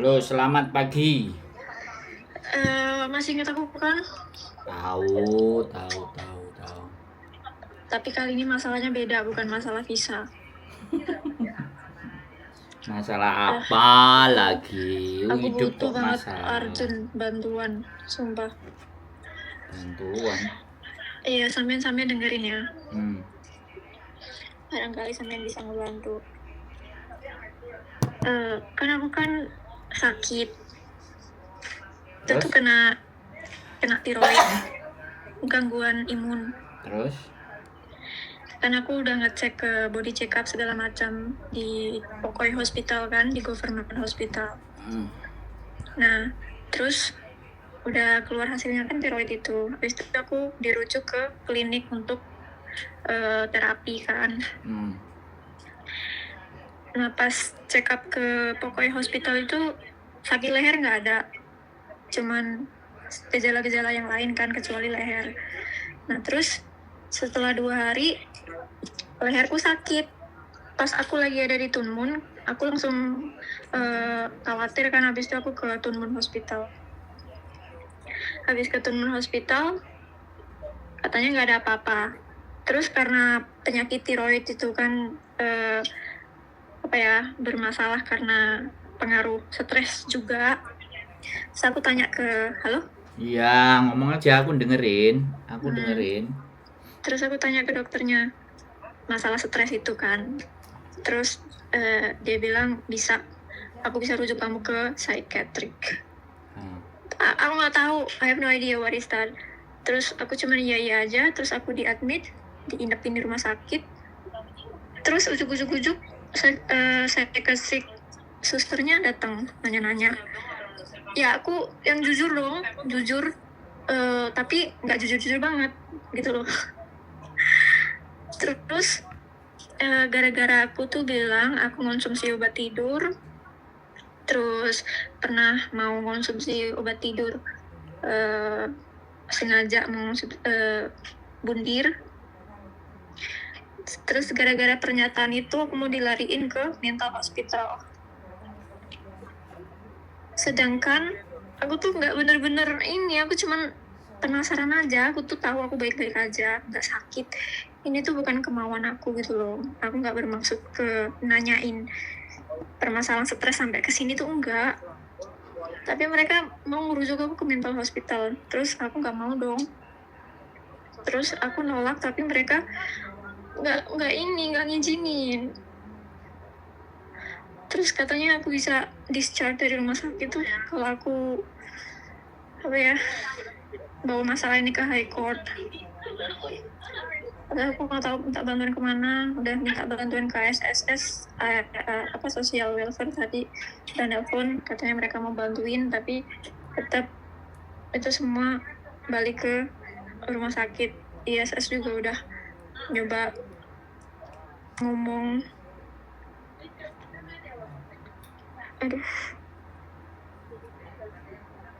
Halo, selamat pagi. Masih ingat aku kan? Tahu. Tapi kali ini masalahnya beda, bukan masalah visa. Masalah Eh, apa lagi? aku Hidup butuh kok banget masalah. urgent bantuan, sumpah. Bantuan. Iya, sampean dengerin ya. Hmm. Barangkali sampean bisa ngebantu. Kan aku kan sakit. Itu Terus? tuh kena tiroid, gangguan imun. Terus? Kan aku udah ngecek ke body check up segala macam di Pokoi Hospital kan, di government hospital. Hmm. Nah, terus udah keluar hasilnya kan tiroid itu. Habis itu aku dirujuk ke klinik untuk terapi kan. Hmm. Nah, pas check up ke Pokoi Hospital itu sakit leher nggak ada. Cuman gejala-gejala yang lain kan kecuali leher. Nah, terus setelah 2 hari leherku sakit. Pas aku lagi ada di Tunmun, aku langsung khawatir kan, habis itu aku ke Tunmun Hospital. Habis ke Tunmun Hospital, katanya nggak ada apa-apa. Terus karena penyakit tiroid itu kan bermasalah karena pengaruh stres juga. Terus aku tanya ke, halo? Iya, ngomong aja, aku dengerin. Terus aku tanya ke dokternya, masalah stres itu kan. Terus dia bilang aku bisa rujuk kamu ke psychiatric. Aku nggak tahu, I have no idea what is that. Terus aku cuma iya aja, terus aku diadmit, diinapin di rumah sakit. Terus ujuk-ujuk psychiatric susternya datang nanya-nanya. Ya aku yang jujur dong, tapi nggak jujur banget gitu loh. Terus gara-gara aku tuh bilang aku konsumsi obat tidur, terus pernah mau konsumsi obat tidur, sengaja mengonsumsi bundir. Terus gara-gara pernyataan itu aku mau dilariin ke mental hospital. Sedangkan aku tuh nggak bener-bener ini, aku cuman penasaran aja. Aku tuh tahu aku baik-baik aja, nggak sakit. Ini tuh bukan kemauan aku gitu loh. Aku nggak bermaksud ke nanyain permasalahan stres sampai ke sini tuh enggak. Tapi mereka mau ngerujuk aku ke mental hospital. Terus aku nggak mau dong. Terus aku nolak, tapi mereka nggak ngizinin. Terus katanya aku bisa discharge dari rumah sakit tuh kalau aku bawa masalah ini ke high court. Padahal aku nggak tahu minta bantuan kemana. Udah minta bantuan ke SSS, social welfare tadi, dan telepon katanya mereka mau bantuin, tapi tetap itu semua balik ke rumah sakit. ISS juga udah nyoba ngomong. Aduh,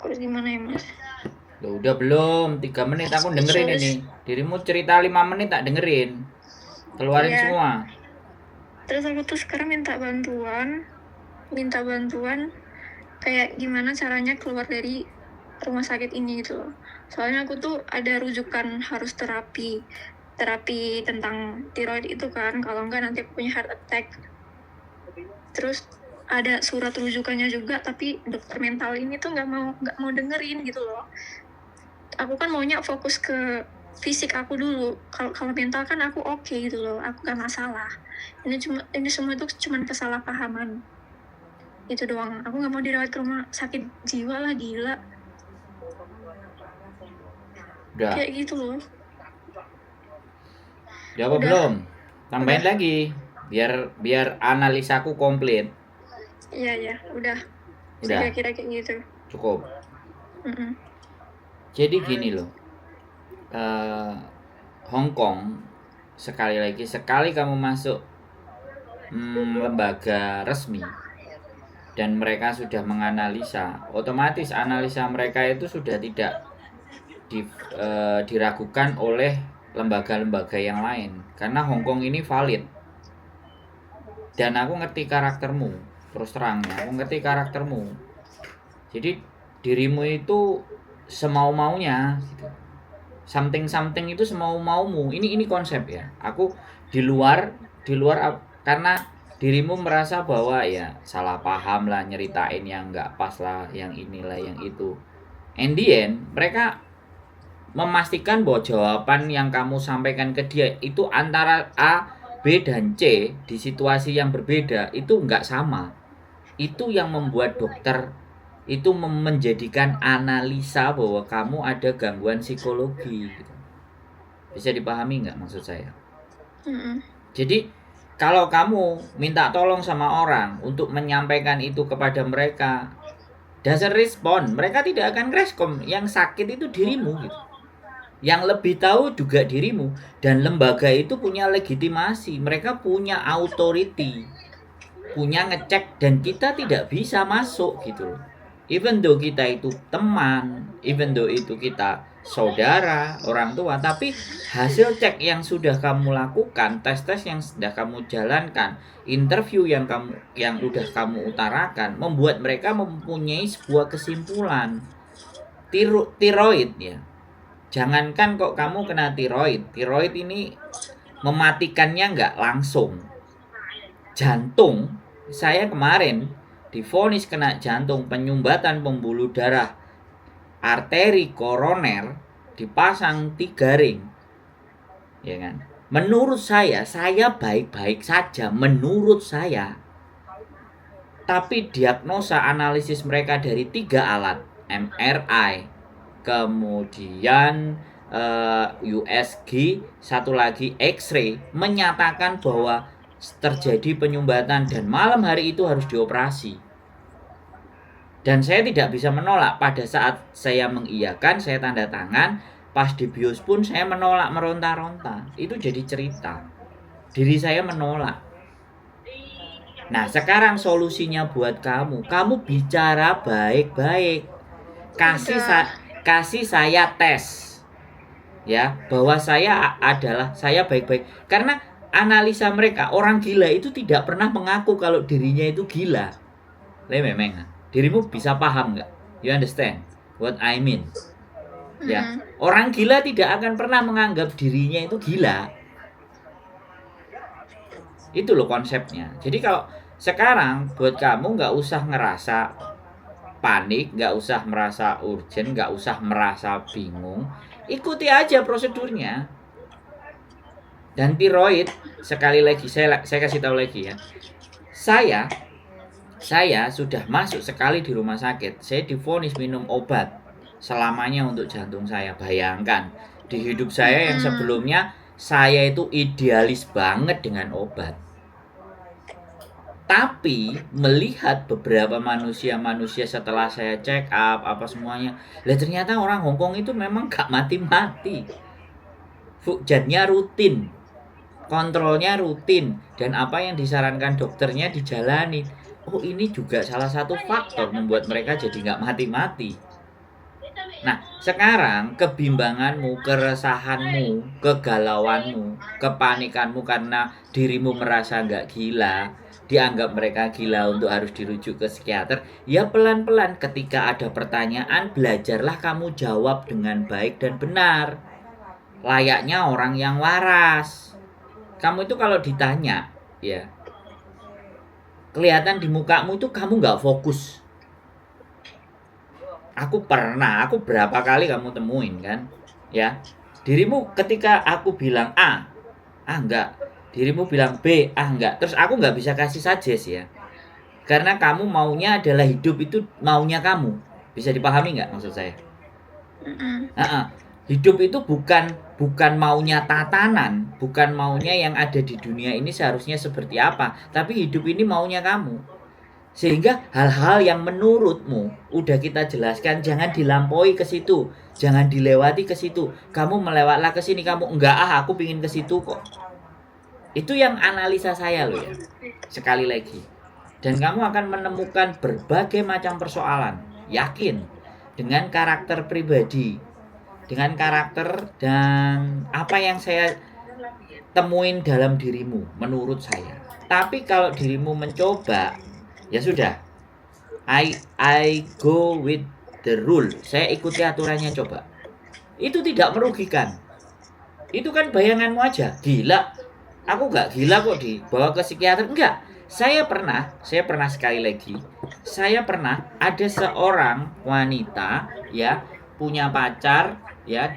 harus gimana ya mas? Loh, udah belum? 3 menit aku dengerin ini. Dirimu cerita 5 menit tak dengerin. Keluarin Iya. semua. Terus aku tuh sekarang minta bantuan kayak gimana caranya keluar dari rumah sakit ini gitu loh. Soalnya aku tuh ada rujukan harus terapi tentang tiroid itu kan, kalau enggak nanti aku punya heart attack. Terus ada surat rujukannya juga, tapi dokter mental ini tuh nggak mau dengerin gitu loh. Aku kan maunya fokus ke fisik aku dulu. Kalau mental kan aku oke gitu loh, aku gak masalah. Ini semua tuh cuma kesalahpahaman. Itu doang. Aku nggak mau dirawat ke rumah sakit jiwa lah, gila. Udah. Kayak gitu loh. Udah apa belum? Tambahin lagi. Biar analisaku komplit. Iya, udah. Udah. Kira-kira kayak gitu. Cukup. Mm-mm. Jadi gini loh. Hong Kong sekali kamu masuk lembaga resmi dan mereka sudah menganalisa, otomatis analisa mereka itu sudah tidak diragukan oleh lembaga-lembaga yang lain karena Hong Kong ini valid. Dan aku ngerti karaktermu, terus terangnya aku ngerti karaktermu. Jadi dirimu itu semau-maunya gitu. Something itu semau-maumu. Ini konsep ya. Aku di luar karena dirimu merasa bahwa ya salah paham lah, nyeritain yang nggak pas lah, yang inilah yang itu. And the end, mereka memastikan bahwa jawaban yang kamu sampaikan ke dia itu antara A, B, dan C di situasi yang berbeda itu nggak sama. Itu yang membuat dokter itu menjadikan analisa bahwa kamu ada gangguan psikologi gitu. Bisa dipahami nggak maksud saya? Jadi kalau kamu minta tolong sama orang untuk menyampaikan itu kepada mereka, dasar respon, mereka tidak akan respon. Yang sakit itu dirimu gitu. Yang lebih tahu juga dirimu. Dan lembaga itu punya legitimasi, mereka punya authority, punya ngecek, dan kita tidak bisa masuk gitu loh. Even though kita itu teman, even though itu kita saudara, orang tua, tapi hasil cek yang sudah kamu lakukan, tes-tes yang sudah kamu jalankan, interview yang udah kamu utarakan, membuat mereka mempunyai sebuah kesimpulan. Tiroid ya. Jangankan kok kamu kena tiroid ini mematikannya nggak langsung. Jantung, saya kemarin divonis kena jantung, penyumbatan pembuluh darah, arteri koroner, dipasang 3 ring, ya kan? Menurut saya baik-baik saja, menurut saya. Tapi diagnosa analisis mereka dari 3 alat, MRI, kemudian USG, satu lagi X-ray, menyatakan bahwa terjadi penyumbatan dan malam hari itu harus dioperasi. Dan saya tidak bisa menolak. Pada saat saya mengiyakan, saya tanda tangan. Pas di bios pun saya menolak, meronta-ronta. Itu jadi cerita. Diri saya menolak. Nah, sekarang solusinya buat kamu. Kamu bicara baik-baik. Kasih saya tes. Ya, bahwa saya baik-baik. Karena analisa mereka, orang gila itu tidak pernah mengaku kalau dirinya itu gila. Memang. Dirimu bisa paham nggak? You understand what I mean? Ya, orang gila tidak akan pernah menganggap dirinya itu gila. Itu loh konsepnya. Jadi kalau sekarang buat kamu nggak usah ngerasa panik, nggak usah merasa urgent, nggak usah merasa bingung. Ikuti aja prosedurnya. Dan tiroid, sekali lagi saya kasih tahu lagi ya. Saya sudah masuk sekali di rumah sakit. Saya divonis minum obat selamanya untuk jantung saya. Bayangkan, di hidup saya yang sebelumnya, saya itu idealis banget dengan obat. Tapi melihat beberapa manusia setelah saya check up apa semuanya, ternyata orang Hongkong itu memang gak mati-mati. Fujatnya rutin, kontrolnya rutin, dan apa yang disarankan dokternya dijalani. Oh, ini juga salah satu faktor membuat mereka jadi nggak mati-mati. Nah, sekarang kebimbanganmu, keresahanmu, kegalauanmu, kepanikanmu karena dirimu merasa nggak gila, dianggap mereka gila untuk harus dirujuk ke psikiater, ya pelan-pelan ketika ada pertanyaan, belajarlah kamu jawab dengan baik dan benar. Layaknya orang yang waras. Kamu itu kalau ditanya, ya, kelihatan di mukamu itu kamu nggak fokus. Aku berapa kali kamu temuin kan, ya. Dirimu ketika aku bilang A enggak. Dirimu bilang B, enggak. Terus aku nggak bisa kasih suggest ya. Karena kamu maunya adalah hidup itu maunya kamu. Bisa dipahami nggak maksud saya? Hidup itu bukan maunya tatanan, bukan maunya yang ada di dunia ini seharusnya seperti apa, tapi hidup ini maunya kamu. Sehingga hal-hal yang menurutmu udah kita jelaskan, jangan dilampaui ke situ, jangan dilewati ke situ. Kamu melewatlah ke sini, kamu enggak, aku pingin ke situ kok. Itu yang analisa saya loh ya. Sekali lagi. Dan kamu akan menemukan berbagai macam persoalan. Yakin dengan karakter pribadi, dengan karakter dan apa yang saya temuin dalam dirimu menurut saya. Tapi kalau dirimu mencoba, ya sudah, I go with the rule. Saya ikuti aturannya coba. Itu tidak merugikan. Itu kan bayanganmu aja. Gila. Aku nggak gila kok dibawa ke psikiater. Enggak. Saya pernah sekali lagi. Saya pernah ada seorang wanita ya punya pacar ya,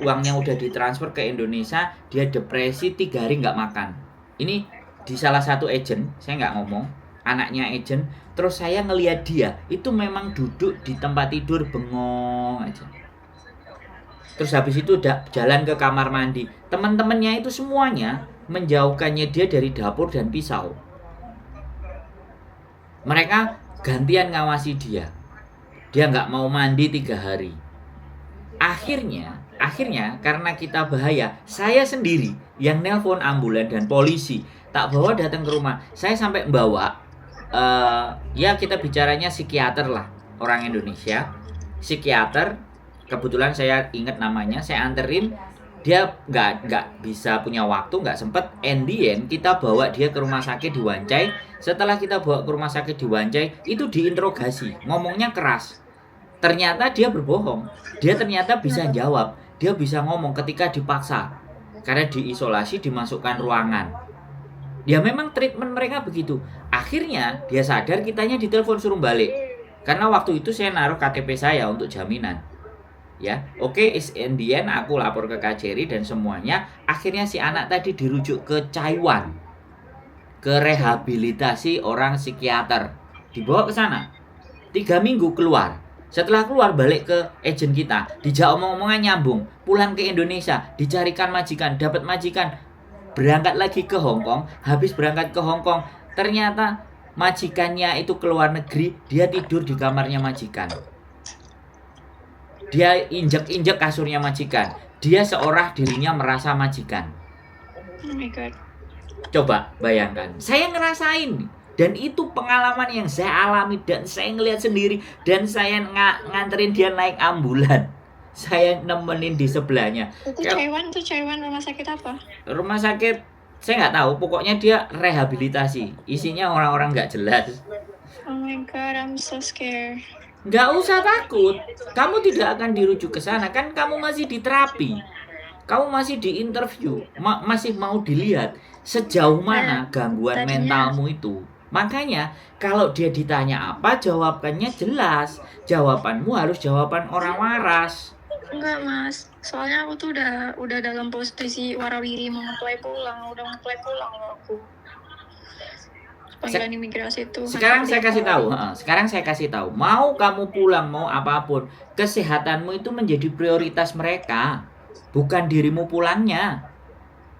uangnya udah ditransfer ke Indonesia, dia depresi 3 hari nggak makan. Ini di salah satu agent, saya nggak ngomong, anaknya agent. Terus saya ngelihat dia itu memang duduk di tempat tidur bengong aja. Terus habis itu udah jalan ke kamar mandi. Teman-temannya itu semuanya menjauhkannya dia dari dapur dan pisau. Mereka gantian ngawasi dia. Dia nggak mau mandi 3 hari. Akhirnya karena kita bahaya, saya sendiri yang nelpon ambulan dan polisi, tak bawa datang ke rumah. Saya sampai membawa, ya kita bicaranya psikiater lah, orang Indonesia, psikiater. Kebetulan saya ingat namanya, saya anterin. Dia nggak bisa punya waktu, nggak sempet. And the end, kita bawa dia ke rumah sakit di Wancai. Setelah kita bawa ke rumah sakit di Wancai, itu diinterogasi, ngomongnya keras. Ternyata dia berbohong. Dia ternyata bisa jawab. Dia bisa ngomong ketika dipaksa. Karena diisolasi, dimasukkan ruangan. Ya memang treatment mereka begitu. Akhirnya dia sadar, kitanya ditelepon suruh balik. Karena waktu itu saya naruh KTP saya untuk jaminan. Ya, oke, is in the end aku lapor ke Kajeri dan semuanya. Akhirnya si anak tadi dirujuk ke Taiwan, ke rehabilitasi orang psikiater. Dibawa ke sana. 3 minggu keluar. Setelah keluar balik ke agent kita, dijak omong-omongan nyambung, pulang ke Indonesia, dicarikan majikan, dapat majikan, berangkat lagi ke Hong Kong. Habis berangkat ke Hong Kong, ternyata majikannya itu keluar negeri, dia tidur di kamarnya majikan. Dia injek-injek kasurnya majikan. Dia seorang dirinya merasa majikan. Oh my god. Coba bayangkan, saya ngerasain. Dan itu pengalaman yang saya alami dan saya ngelihat sendiri. Dan saya nganterin dia naik ambulan. Saya nemenin di sebelahnya. Itu Taiwan rumah sakit apa? Rumah sakit, saya nggak tahu. Pokoknya dia rehabilitasi. Isinya orang-orang nggak jelas. Oh my god, I'm so scared. Nggak usah takut. Kamu tidak akan dirujuk ke sana. Kan kamu masih di terapi. Kamu masih di interview. Masih mau dilihat sejauh mana gangguan mentalmu itu. Makanya kalau dia ditanya apa, jawabannya jelas. Jawabanmu harus jawaban orang waras. Enggak mas, soalnya aku tuh udah dalam posisi warawiri mau apply pulang. Udah mau apply pulang loh aku. Panggilan imigrasi itu. Sekarang saya kasih tahu. Mau kamu pulang, mau apapun, kesehatanmu itu menjadi prioritas mereka, bukan dirimu pulangnya.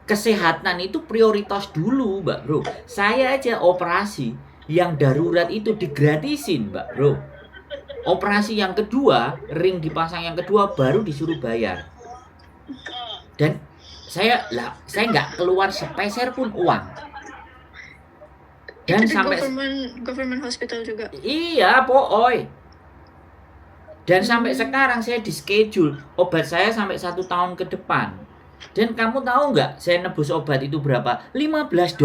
Kesehatan itu prioritas dulu, Mbak Bro. Saya aja operasi yang darurat itu digratisin, Mbak Bro. Operasi yang kedua, ring dipasang yang kedua baru disuruh bayar. Dan saya nggak keluar sepeser pun uang. Dan itu sampai government hospital juga. Iya, pokoknya. Dan sampai sekarang saya di schedule obat saya sampai 1 tahun ke depan. Dan kamu tahu nggak saya nebus obat itu berapa? $15.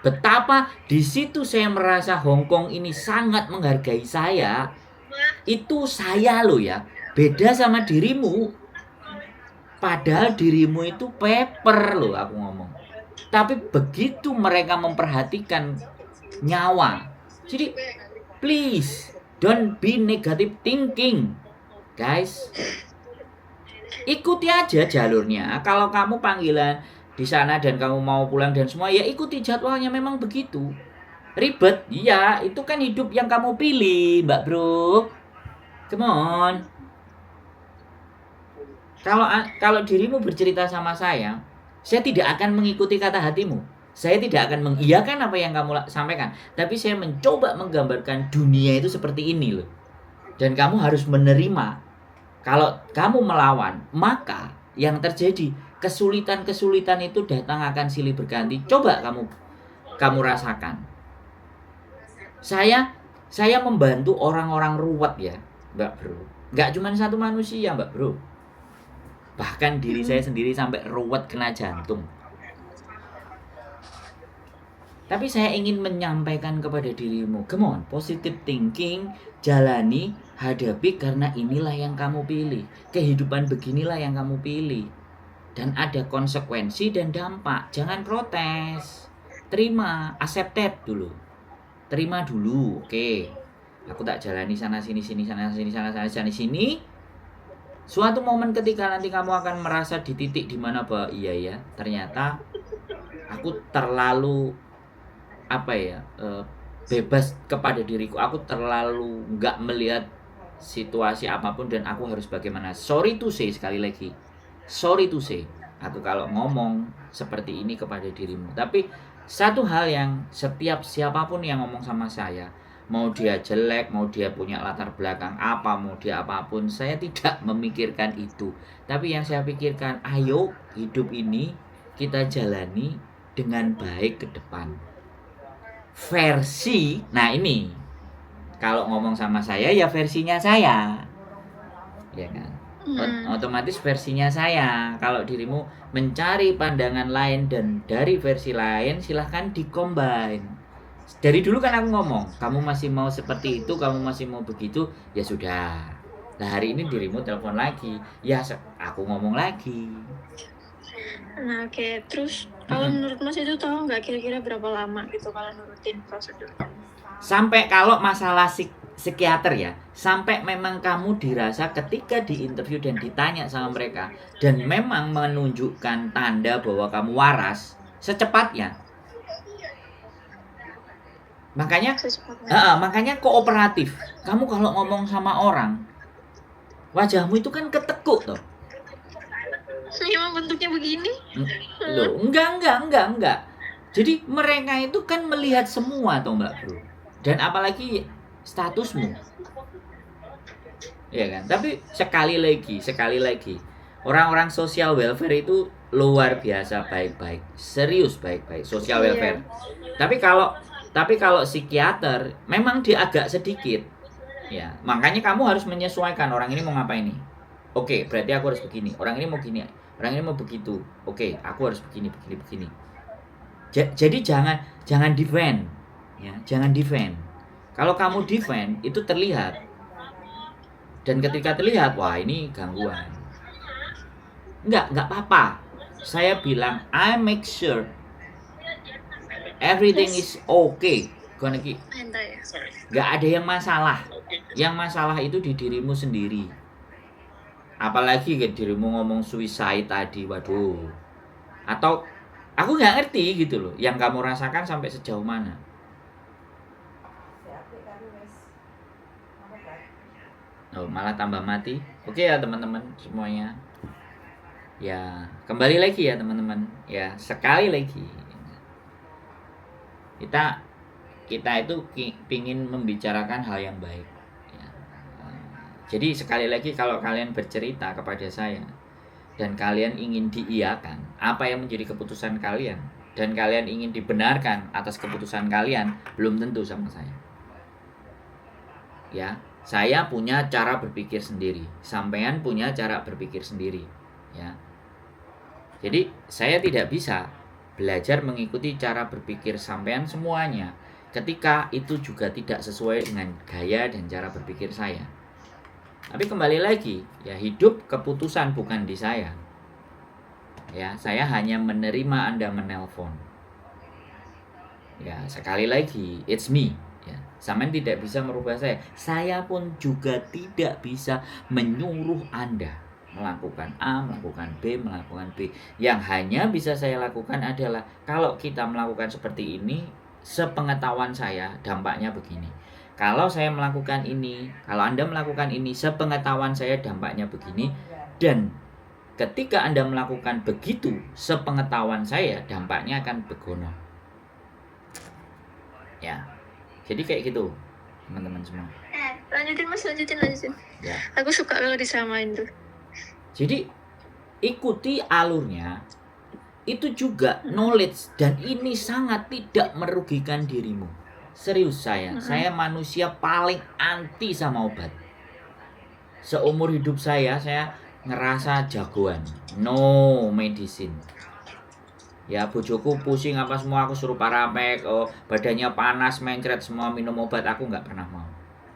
Betapa di situ saya merasa Hong Kong ini sangat menghargai saya. Itu saya loh ya. Beda sama dirimu. Padahal dirimu itu paper loh aku ngomong. Tapi begitu mereka memperhatikan nyawa. Jadi please don't be negative thinking. Guys, ikuti aja jalurnya. Kalau kamu panggilan di sana dan kamu mau pulang dan semua, ya ikuti jadwalnya, memang begitu. Ribet, iya, itu kan hidup yang kamu pilih, Mbak Bro. Come on. Kalau dirimu bercerita sama saya tidak akan mengikuti kata hatimu. Saya tidak akan mengiyakan apa yang kamu sampaikan. Tapi saya mencoba menggambarkan dunia itu seperti ini loh. Dan kamu harus menerima. Kalau kamu melawan, maka yang terjadi kesulitan-kesulitan itu datang akan silih berganti. Coba kamu rasakan. Saya membantu orang-orang ruwet ya, Mbak Bro. Gak cuma satu manusia, Mbak Bro. Bahkan diri saya sendiri sampai ruwet kena jantung. Tapi saya ingin menyampaikan kepada dirimu, come on, positive thinking, jalani, hadapi karena inilah yang kamu pilih. Kehidupan beginilah yang kamu pilih. Dan ada konsekuensi dan dampak. Jangan protes. Terima, accepted dulu. Terima dulu, oke. Aku tak jalani sana sini sana sini. Suatu momen ketika nanti kamu akan merasa di titik dimana bahwa iya ya, ternyata aku terlalu bebas kepada diriku. Aku terlalu nggak melihat situasi apapun dan aku harus bagaimana. Sorry to say, sekali lagi, sorry to say, aku kalau ngomong seperti ini kepada dirimu. Tapi satu hal yang setiap siapapun yang ngomong sama saya, mau dia jelek, mau dia punya latar belakang apa, mau dia apapun, saya tidak memikirkan itu. Tapi yang saya pikirkan, ayo hidup ini kita jalani dengan baik ke depan. Versi, nah ini kalau ngomong sama saya ya versinya saya, ya kan? Otomatis versinya saya. Kalau dirimu mencari pandangan lain dan dari versi lain, silahkan dikombin. Dari dulu kan aku ngomong, kamu masih mau seperti itu, kamu masih mau begitu, ya sudah. Nah hari ini dirimu telepon lagi, ya aku ngomong lagi. Nah oke, terus kalau menurut Mas itu tahu nggak kira-kira berapa lama gitu kalau nurutin prosedur? Sampai kalau masalah psikiater ya, sampai memang kamu dirasa ketika diinterview dan ditanya sama mereka dan memang menunjukkan tanda bahwa kamu waras, secepatnya. Makanya kooperatif. Kamu kalau ngomong sama orang, wajahmu itu kan ketekuk tuh. Emang bentuknya begini? Loh, enggak. Jadi mereka itu kan melihat semua toh Mbak Bro. Dan apalagi statusmu. Ya kan? Tapi sekali lagi, orang-orang social welfare itu luar biasa baik-baik, serius baik-baik social welfare. Tapi kalau psikiater memang dia agak sedikit. Ya, makanya kamu harus menyesuaikan orang ini mau ngapain nih. Oke, berarti aku harus begini. Orang ini mau gini, orang ini mau begitu. Oke, aku harus begini. Jadi jangan defend, ya, jangan defend. Kalau kamu defend itu terlihat. Dan ketika terlihat, wah ini gangguan. Enggak apa-apa. Saya bilang, I make sure everything is okay. Enggak ada yang masalah. Yang masalah itu di dirimu sendiri. Apalagi ke dirimu ngomong suicide tadi, waduh. Atau aku nggak ngerti gitu loh, yang kamu rasakan sampai sejauh mana. Oh, malah tambah mati. Oke ya teman-teman semuanya. Ya, kembali lagi ya teman-teman. Ya, sekali lagi. Kita itu pingin membicarakan hal yang baik. Ya. Jadi sekali lagi kalau kalian bercerita kepada saya dan kalian ingin diiyakan apa yang menjadi keputusan kalian dan kalian ingin dibenarkan atas keputusan kalian, belum tentu sama saya. Ya, saya punya cara berpikir sendiri, sampean punya cara berpikir sendiri, ya. Jadi saya tidak bisa belajar mengikuti cara berpikir sampean semuanya ketika itu juga tidak sesuai dengan gaya dan cara berpikir saya. Tapi kembali lagi, ya hidup keputusan bukan di saya. Ya, saya hanya menerima Anda menelpon. Ya, sekali lagi, it's me. Ya, sampean tidak bisa merubah saya. Saya pun juga tidak bisa menyuruh Anda melakukan A, melakukan B, melakukan B. Yang hanya bisa saya lakukan adalah kalau kita melakukan seperti ini, sepengetahuan saya dampaknya begini. Kalau saya melakukan ini, kalau Anda melakukan ini, sepengetahuan saya dampaknya begini. Dan ketika Anda melakukan begitu, sepengetahuan saya dampaknya akan begono. Ya, jadi kayak gitu teman-teman semua. Lanjutin Mas, lanjutin. Ya. Aku suka kalau disamain tuh. Jadi ikuti alurnya, itu juga knowledge, dan ini sangat tidak merugikan dirimu. Serius saya manusia paling anti sama obat. Seumur hidup saya ngerasa jagoan, no medicine. Ya bojoku pusing apa semua, aku suruh parapek, badannya panas, mencret semua, minum obat, aku nggak pernah mau.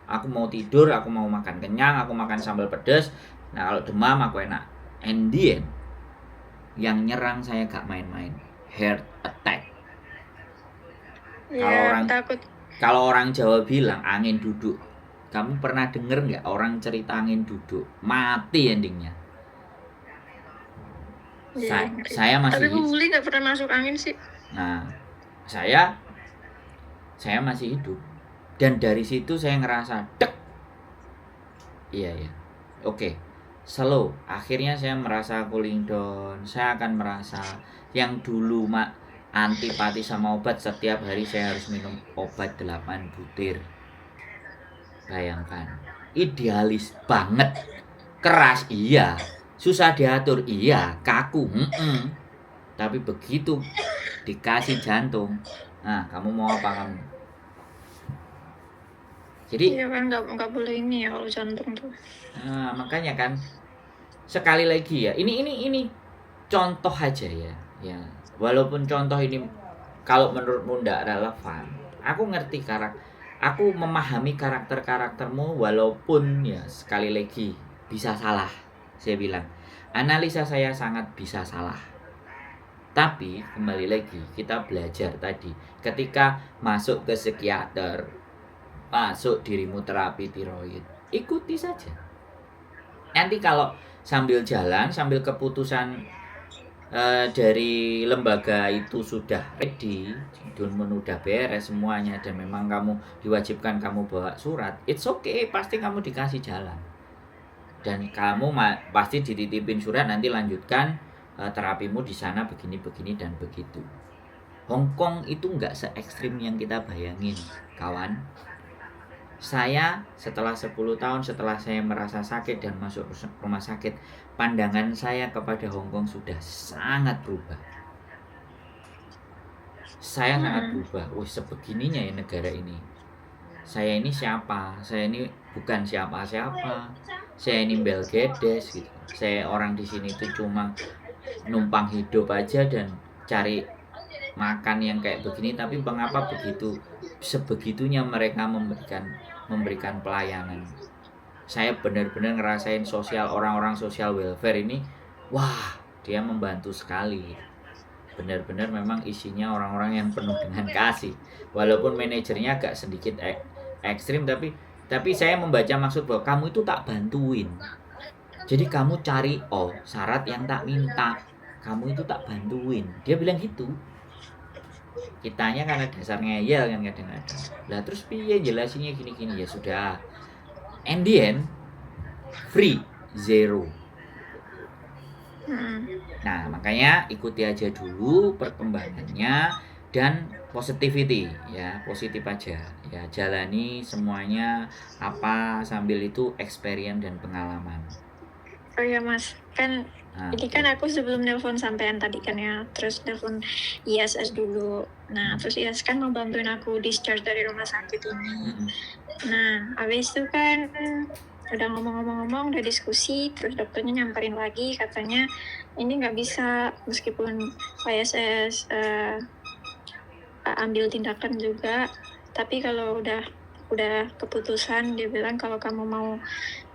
Aku mau tidur, aku mau makan kenyang, aku makan sambal pedas. Nah kalau demam aku enak. And the end, yang nyerang saya gak main-main, heart attack. Ya, aku takut. Kalau orang Jawa bilang angin duduk, kamu pernah denger nggak orang cerita angin duduk? Mati endingnya. Iya, Saya tapi masih, Buli nggak pernah masuk angin sih. nah saya masih hidup, dan dari situ saya ngerasa dek, iya ya, oke, slow. Akhirnya saya merasa cooling down. Saya akan merasa yang dulu antipati sama obat, setiap hari saya harus minum obat 8 butir. Bayangkan, idealis banget, keras iya, susah diatur iya, kaku tapi begitu dikasih jantung, nah kamu mau apa kamu? Jadi Iya kan nggak boleh ini ya kalau jantung tuh. nah, makanya kan sekali lagi ya, ini contoh aja ya. Walaupun contoh ini kalau menurutmu ndak relevan, aku ngerti aku memahami karaktermu, walaupun ya sekali lagi bisa salah. Saya bilang analisa saya sangat bisa salah. Tapi kembali lagi kita belajar tadi, ketika masuk ke psikiater, masuk dirimu terapi tiroid, ikuti saja. Nanti kalau sambil jalan, sambil keputusan dari lembaga itu sudah ready, download udah beres semuanya, dan memang kamu diwajibkan kamu bawa surat, it's okay, pasti kamu dikasih jalan. Dan kamu pasti dititipin surat, nanti lanjutkan terapimu di sana begini dan begitu. Hongkong itu nggak se ekstrim yang kita bayangin, kawan. Saya setelah 10 tahun setelah saya merasa sakit dan masuk rumah sakit, pandangan saya kepada Hongkong sudah sangat berubah. Saya sangat berubah. Sebegininya ya negara ini. Saya ini siapa? Saya ini bukan siapa-siapa. Saya ini belgedes gitu. Saya orang di sini tuh cuma numpang hidup aja dan cari makan yang kayak begini, tapi mengapa sebegitunya mereka memberikan pelayanan. Saya benar-benar ngerasain orang-orang sosial welfare ini, wah, dia membantu sekali. Benar-benar memang isinya orang-orang yang penuh dengan kasih. Walaupun manajernya agak sedikit ekstrim, tapi saya membaca maksud bahwa kamu itu tak bantuin. Jadi kamu cari syarat yang tak minta, kamu itu tak bantuin. Dia bilang gitu. Kitanya karena dasar ngeyel kan kadang-kadang. Lah terus piye jelasinnya gini-gini, ya sudah. And the end, free, zero. Nah makanya ikuti aja dulu perkembangannya dan positivity ya, positif aja ya, jalani semuanya apa sambil itu experience dan pengalaman. Oh ya mas, kan ini kan aku sebelum nelpon sampean tadi kan ya, terus nelpon ISS dulu. Nah terus ISS kan mau bantuin aku discharge dari rumah sakit ini. Nah habis itu kan udah ngomong-ngomong, udah diskusi, terus dokternya nyamperin lagi, katanya ini nggak bisa meskipun ISS ambil tindakan juga, tapi kalau udah keputusan, dia bilang kalau kamu mau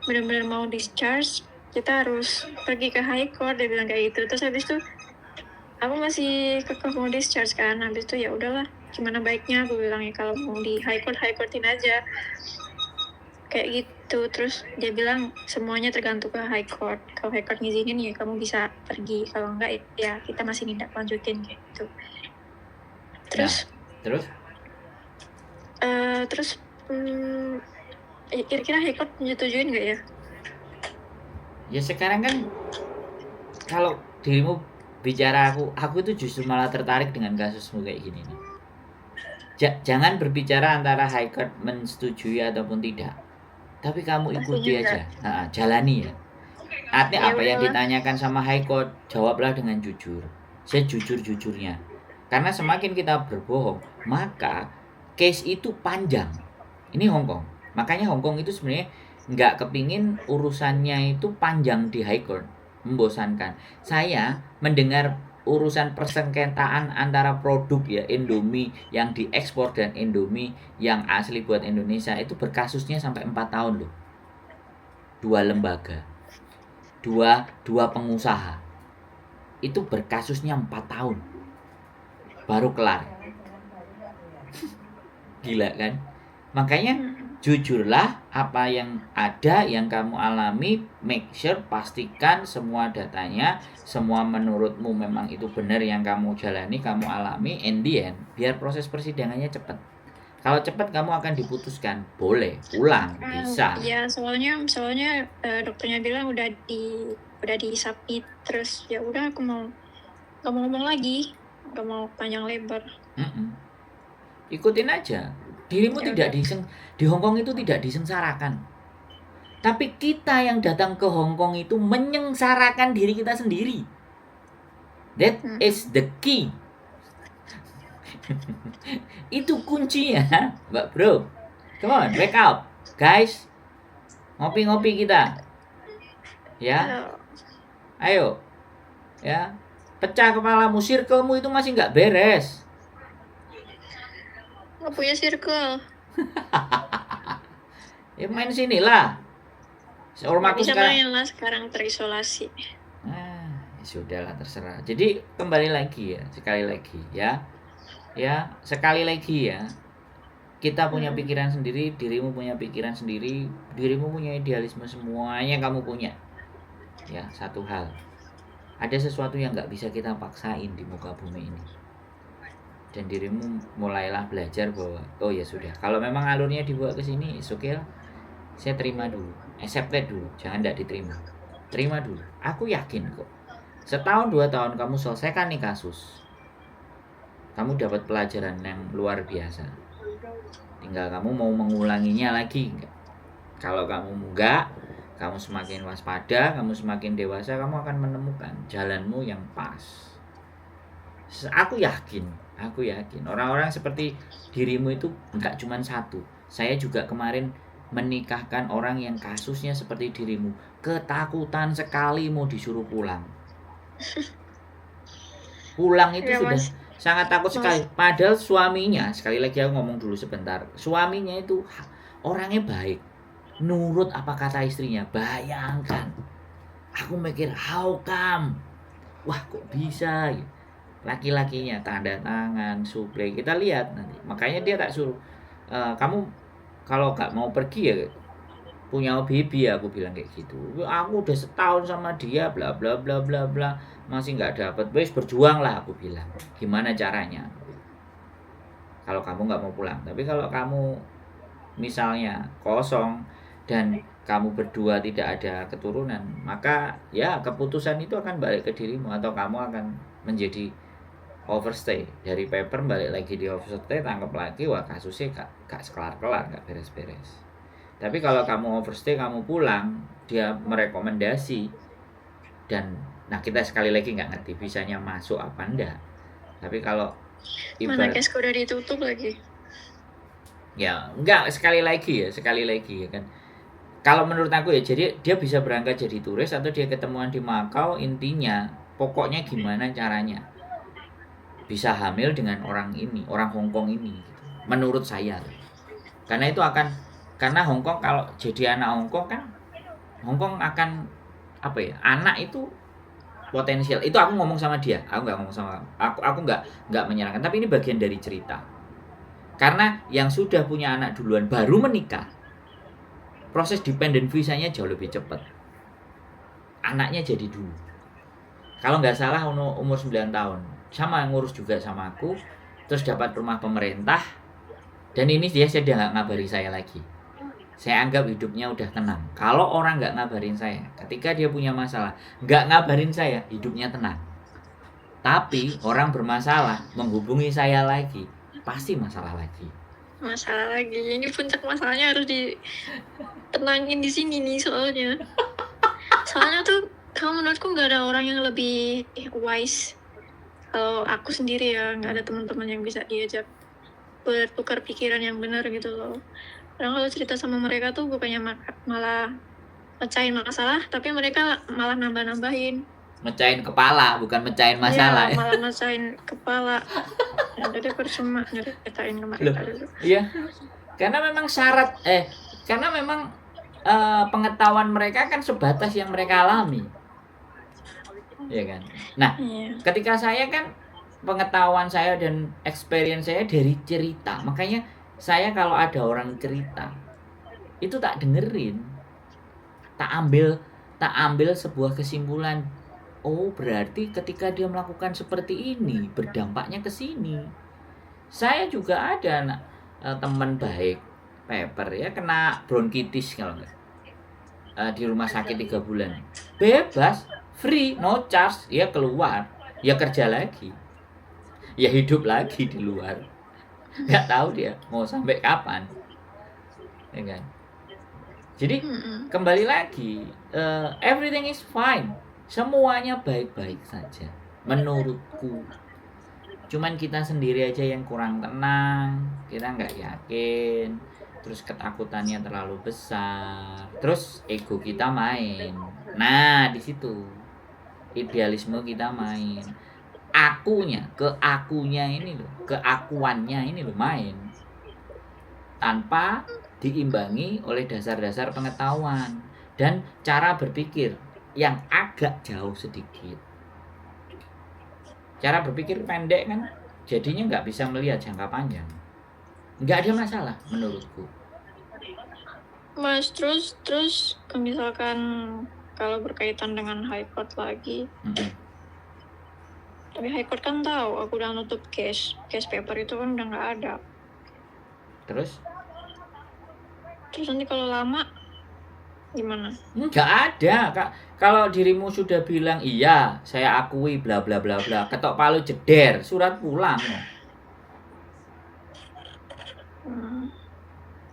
benar-benar mau discharge, kita harus pergi ke high court, dia bilang kayak gitu. Terus habis itu aku masih kekeh mau discharge kan, habis itu ya udahlah, gimana baiknya, aku bilang ya kalau mau di high courtin aja kayak gitu. Terus dia bilang semuanya tergantung ke high court, kalau high court ngizinin ya kamu bisa pergi, kalau enggak ya kita masih tindak lanjutin gitu. Terus kira-kira high court nyetujuin nggak ya? Ya sekarang kan kalau dirimu bicara aku itu justru malah tertarik dengan kasusmu kayak gini nih. Jangan berbicara antara high court mensetujui ataupun tidak, tapi kamu ikuti aja, jalani ya. Artinya apa yang ditanyakan sama high court, jawablah dengan jujur, sejujur-jujurnya. Karena semakin kita berbohong, maka case itu panjang. Ini Hongkong, makanya Hongkong itu sebenarnya nggak kepingin urusannya itu panjang di high court, membosankan. Saya mendengar urusan persengketaan antara produk ya Indomie yang diekspor dan Indomie yang asli buat Indonesia itu berkasusnya sampai 4 tahun loh. 2 lembaga, dua pengusaha itu berkasusnya 4 tahun baru kelar. Gila kan? Makanya jujurlah apa yang ada yang kamu alami, make sure pastikan semua datanya, semua menurutmu memang itu benar yang kamu jalani, kamu alami, in the end biar proses persidangannya cepat. Kalau cepat kamu akan diputuskan, boleh pulang, bisa. Ya soalnya dokternya bilang udah di submit, terus ya udah aku nggak mau ngomong lagi, nggak mau panjang lebar. Ikutin aja. Dirimu tidak di Hongkong itu tidak disengsarakan. Tapi kita yang datang ke Hongkong itu menyengsarakan diri kita sendiri. That is the key. Itu kuncinya, Mbak Bro. Come on, wake up, guys. Ngopi-ngopi kita. Ya. Ayo. Ya. Pecah kepalamu, circle-mu itu masih nggak beres. Nggak punya circle. Ya main sini lah. Bisa main lah, sekarang terisolasi. Sudahlah, terserah. Jadi kembali lagi ya, sekali lagi ya. Ya, sekali lagi ya. Kita punya pikiran sendiri, dirimu punya pikiran sendiri, dirimu punya idealisme, semuanya kamu punya. Ya, satu hal. Ada sesuatu yang nggak bisa kita paksain di muka bumi ini. Dan dirimu mulailah belajar bahwa oh ya sudah, kalau memang alurnya dibawa ke sini, oke lah. Saya terima dulu, accepted dulu, jangan tidak diterima. Terima dulu. Aku yakin kok. Setahun 2 tahun kamu selesaikan nih kasus. Kamu dapat pelajaran yang luar biasa. Tinggal kamu mau mengulanginya lagi enggak. Kalau kamu enggak, kamu semakin waspada, kamu semakin dewasa, kamu akan menemukan jalanmu yang pas. Aku yakin orang-orang seperti dirimu itu enggak cuma satu. Saya juga kemarin menikahkan orang yang kasusnya seperti dirimu, ketakutan sekali mau disuruh pulang. Pulang itu ya, sudah Mas. Sangat takut sekali. Padahal suaminya, sekali lagi aku ngomong dulu sebentar, suaminya itu orangnya baik, nurut apa kata istrinya. Bayangkan, aku mikir how come, wah kok bisa, laki-lakinya tanda tangan, suplai, kita lihat nanti. Makanya dia tak suruh, kamu kalau gak mau pergi ya punya baby, aku bilang kayak gitu. Aku udah setahun sama dia, bla bla bla bla bla, masih nggak dapat. Wes berjuang lah, aku bilang. Gimana caranya? Kalau kamu nggak mau pulang, tapi kalau kamu misalnya kosong dan kamu berdua tidak ada keturunan, maka ya keputusan itu akan balik ke dirimu, atau kamu akan menjadi overstay. Dari paper balik lagi di overstay, tangkap lagi, wah kasusnya gak sekelar-kelar, gak beres-beres. Tapi kalau kamu overstay, kamu pulang, dia merekomendasi, dan nah kita sekali lagi nggak ngerti bisanya masuk apa enggak. Tapi kalau mana kesko udah ditutup lagi, ya enggak, sekali lagi ya kan. Kalau menurut aku ya, jadi dia bisa berangkat jadi turis atau dia ketemuan di Makau, intinya pokoknya gimana caranya bisa hamil dengan orang ini, orang Hongkong ini gitu. Menurut saya, karena itu akan, karena Hongkong kalau jadi anak Hongkong kan, Hongkong akan apa ya, anak itu potensial. Itu aku ngomong sama dia, aku nggak ngomong sama aku nggak menyerangkan, tapi ini bagian dari cerita. Karena yang sudah punya anak duluan baru menikah, proses dependent visanya jauh lebih cepat. Anaknya jadi dulu. Kalau nggak salah umur 9 tahun, sama ngurus juga sama aku, terus dapat rumah pemerintah, dan ini dia nggak ngabari saya lagi. Saya anggap hidupnya udah tenang. Kalau orang nggak ngabarin saya, ketika dia punya masalah, nggak ngabarin saya, hidupnya tenang. Tapi orang bermasalah menghubungi saya lagi, pasti masalah lagi. Masalah lagi. Ini puncak masalahnya harus ditenangin di sini nih soalnya. Soalnya tuh, kalau menurutku nggak ada orang yang lebih wise. Kalau aku sendiri ya, nggak ada teman-teman yang bisa diajak bertukar pikiran yang benar gitu loh. Karena kalau cerita sama mereka tuh bukannya malah pecahin masalah, tapi mereka malah nambah-nambahin. Mecahin kepala, bukan mecahin Iya, masalah. malah mecahin kepala. Ya, jadi percuma nyeritain ke Loh, mereka dulu. iya. Karena memang karena memang pengetahuan mereka kan sebatas yang mereka alami. Ya kan? Nah, Iya. ketika saya kan pengetahuan saya dan experience saya dari cerita. Makanya saya kalau ada orang cerita itu tak dengerin. Tak ambil sebuah kesimpulan. Oh, berarti ketika dia melakukan seperti ini berdampaknya ke sini. Saya juga ada teman baik, Pepper ya, kena bronkitis kalau enggak. Di rumah sakit 3 bulan. Bebas, free, no charge, ya keluar, ya kerja lagi. Ya hidup lagi di luar. Enggak tahu dia mau sampai kapan. Ya kan? Jadi kembali lagi, everything is fine. Semuanya baik-baik saja menurutku. Cuman kita sendiri aja yang kurang tenang, kita nggak yakin, terus ketakutannya terlalu besar, terus ego kita main. Nah, di situ idealisme kita main. Keakuannya ini loh main. Tanpa diimbangi oleh dasar-dasar pengetahuan dan cara berpikir yang agak jauh sedikit. Cara berpikir pendek kan jadinya nggak bisa melihat jangka panjang. Nggak ada masalah menurutku. Mas, terus misalkan kalau berkaitan dengan high court lagi, tapi high court kan tahu aku udah nutup case paper itu kan udah nggak ada. Terus nanti kalau lama gimana? Nggak ada, Kak. Kalau dirimu sudah bilang iya, saya akui bla bla bla bla, ketok palu jeder, surat pulang.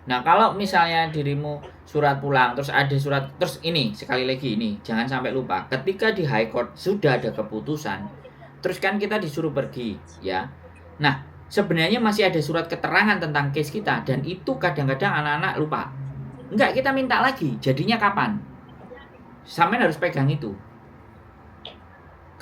Nah, kalau misalnya dirimu surat pulang, terus ada surat, terus ini sekali lagi ini, jangan sampai lupa. Ketika di high court sudah ada keputusan, terus kan kita disuruh pergi, ya. Nah, sebenarnya masih ada surat keterangan tentang case kita, dan itu kadang-kadang anak-anak lupa. Enggak, kita minta lagi. Jadinya kapan? Sampean harus pegang itu.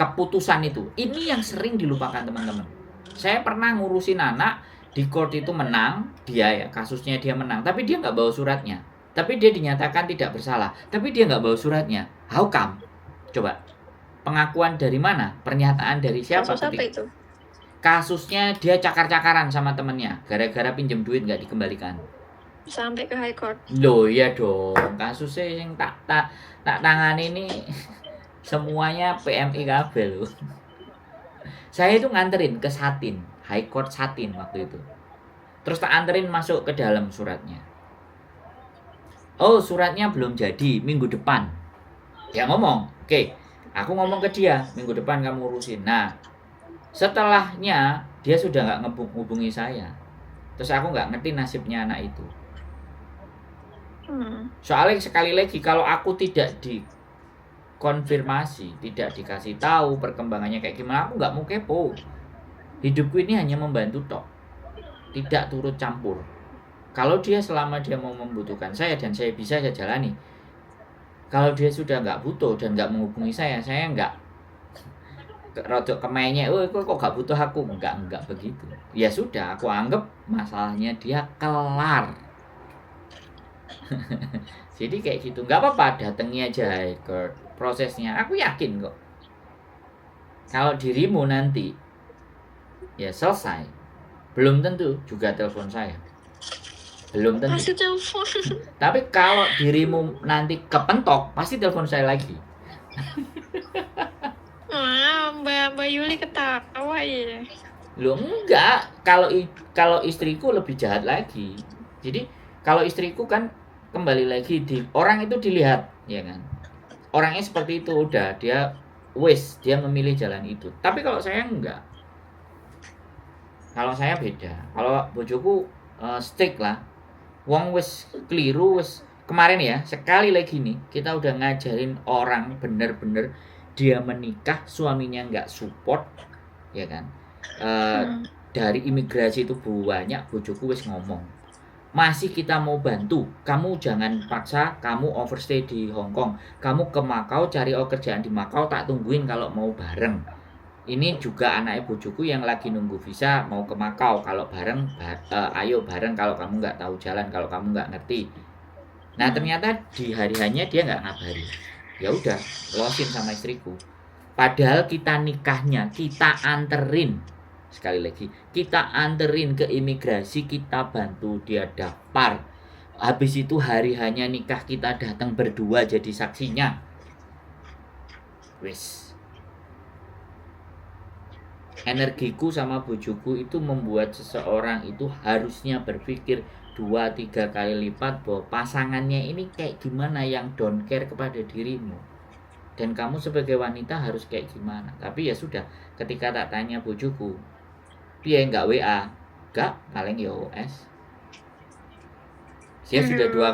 Keputusan itu. Ini yang sering dilupakan teman-teman. Saya pernah ngurusin anak di court itu menang, dia ya kasusnya dia menang, tapi dia nggak bawa suratnya. Tapi dia dinyatakan tidak bersalah, tapi dia nggak bawa suratnya. How come? Coba. Pengakuan dari mana? Pernyataan dari siapa? Kasus apa itu? Kasusnya dia cakar-cakaran sama temennya, gara-gara pinjem duit nggak dikembalikan. Sampai ke high court. Loh iya dong, kasusnya yang tak tangani ini semuanya PMI kabel loh. Saya itu nganterin ke Satin, High Court Satin waktu itu. Terus tak anterin masuk ke dalam suratnya. Oh, suratnya belum jadi, minggu depan. Dia ngomong, oke, aku ngomong ke dia, minggu depan kamu urusin. Nah, setelahnya dia sudah nggak ngubungi saya. Terus aku nggak ngerti nasibnya anak itu. Soalnya sekali lagi kalau aku tidak dikonfirmasi, tidak dikasih tahu perkembangannya kayak gimana, aku nggak mau kepo. Hidupku ini hanya membantu tok, tidak turut campur. Kalau dia selama dia mau membutuhkan saya dan saya bisa saya jalani. Kalau dia sudah nggak butuh dan nggak menghubungi saya nggak rodok kemainnya, oh kok nggak butuh aku, nggak begitu. Ya sudah, aku anggap masalahnya dia kelar. Jadi kayak gitu, nggak apa-apa, datangi aja ke prosesnya. Aku yakin kok. Kalau dirimu nanti ya selesai, belum tentu juga telepon saya. Belum tentu. Pasti telepon. Tapi kalau dirimu nanti kepentok, pasti telepon saya lagi. Mbak Yuli ketawa ya. Loh enggak, kalau istriku lebih jahat lagi. Jadi kalau istriku kan kembali lagi orang itu dilihat, ya kan. Orangnya seperti itu udah dia memilih jalan itu. Tapi kalau saya enggak. Kalau saya beda. Kalau bojoku strict lah. Wong wis keliru wis. Kemarin ya, sekali lagi nih kita udah ngajarin orang bener-bener dia menikah, suaminya enggak support, ya kan. Dari imigrasi itu banyak bojoku wis ngomong. masih kita mau bantu. Kamu jangan paksa, kamu overstay di Hong Kong, kamu ke Makau cari kerjaan di Makau, tak tungguin kalau mau bareng. Ini juga anaknya bojoku yang lagi nunggu visa mau ke Makau. Kalau bareng, ayo bareng kalau kamu nggak tahu jalan, kalau kamu nggak ngerti. Nah ternyata di hari-harinya dia nggak ngabari. Ya udah, losin sama istriku. Padahal kita nikahnya, kita anterin. Sekali lagi, kita anterin ke imigrasi, kita bantu dia daftar. Habis itu hari hanya nikah kita datang berdua jadi saksinya. Wis. Energiku sama bojoku itu membuat seseorang itu harusnya berpikir 2-3 kali lipat bahwa pasangannya ini kayak gimana yang don't care kepada dirimu. Dan kamu sebagai wanita harus kayak gimana. Tapi ya sudah, ketika tak tanya bojoku, dia nggak WA, nggak, paling ya OS. Dia sudah 2